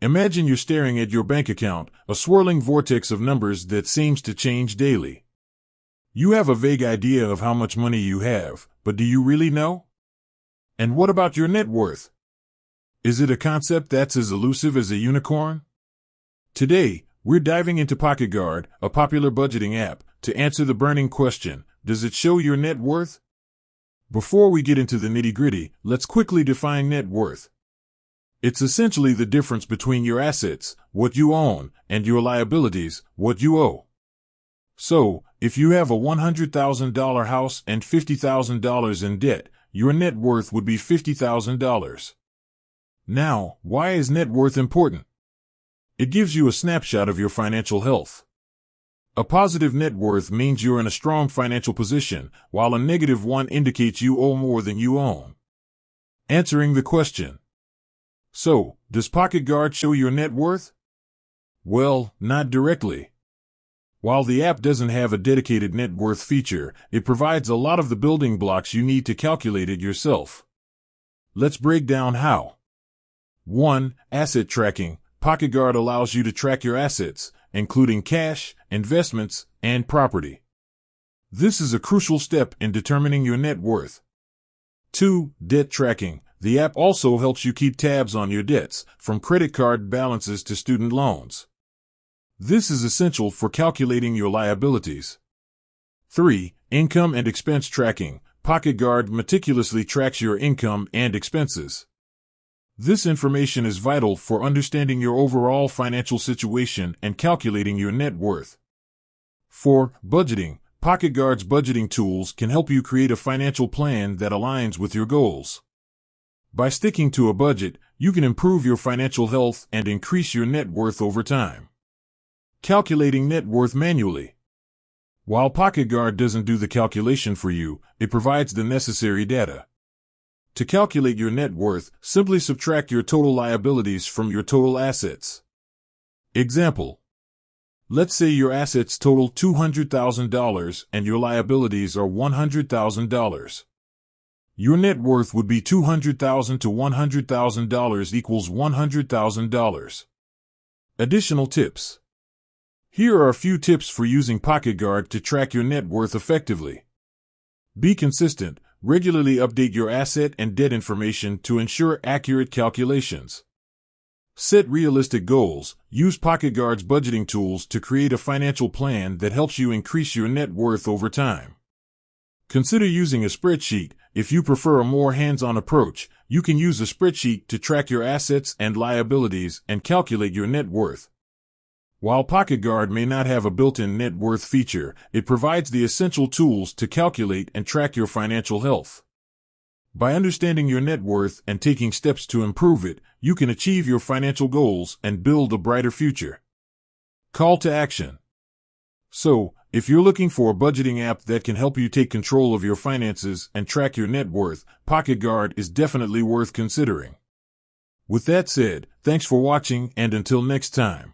Imagine you're staring at your bank account, a swirling vortex of numbers that seems to change daily. You have a vague idea of how much money you have, but do you really know? And what about your net worth? Is it a concept that's as elusive as a unicorn? Today, we're diving into PocketGuard, a popular budgeting app, to answer the burning question, does it show your net worth? Before we get into the nitty-gritty, let's quickly define net worth. It's essentially the difference between your assets, what you own, and your liabilities, what you owe. So, if you have a $100,000 house and $50,000 in debt, your net worth would be $50,000. Now, why is net worth important? It gives you a snapshot of your financial health. A positive net worth means you're in a strong financial position, while a negative one indicates you owe more than you own. Answering the question. So, does PocketGuard show your net worth? Well, not directly. While the app doesn't have a dedicated net worth feature, it provides a lot of the building blocks you need to calculate it yourself. Let's break down how. 1. Asset tracking. PocketGuard allows you to track your assets, including cash, investments, and property. This is a crucial step in determining your net worth. 2. Debt tracking. The app also helps you keep tabs on your debts, from credit card balances to student loans. This is essential for calculating your liabilities. 3. Income and expense tracking. PocketGuard meticulously tracks your income and expenses. This information is vital for understanding your overall financial situation and calculating your net worth. 4. Budgeting. PocketGuard's budgeting tools can help you create a financial plan that aligns with your goals. By sticking to a budget, you can improve your financial health and increase your net worth over time. Calculating net worth manually. While PocketGuard doesn't do the calculation for you, it provides the necessary data. To calculate your net worth, simply subtract your total liabilities from your total assets. Example. Let's say your assets total $200,000 and your liabilities are $100,000. Your net worth would be $200,000 to $100,000 equals $100,000. Additional tips. Here are a few tips for using PocketGuard to track your net worth effectively. Be consistent. Regularly update your asset and debt information to ensure accurate calculations. Set realistic goals. Use PocketGuard's budgeting tools to create a financial plan that helps you increase your net worth over time. Consider using a spreadsheet. If you prefer a more hands-on approach, you can use a spreadsheet to track your assets and liabilities and calculate your net worth. While PocketGuard may not have a built-in net worth feature, it provides the essential tools to calculate and track your financial health. By understanding your net worth and taking steps to improve it, you can achieve your financial goals and build a brighter future. Call to action. So, if you're looking for a budgeting app that can help you take control of your finances and track your net worth, PocketGuard is definitely worth considering. With that said, thanks for watching, and until next time.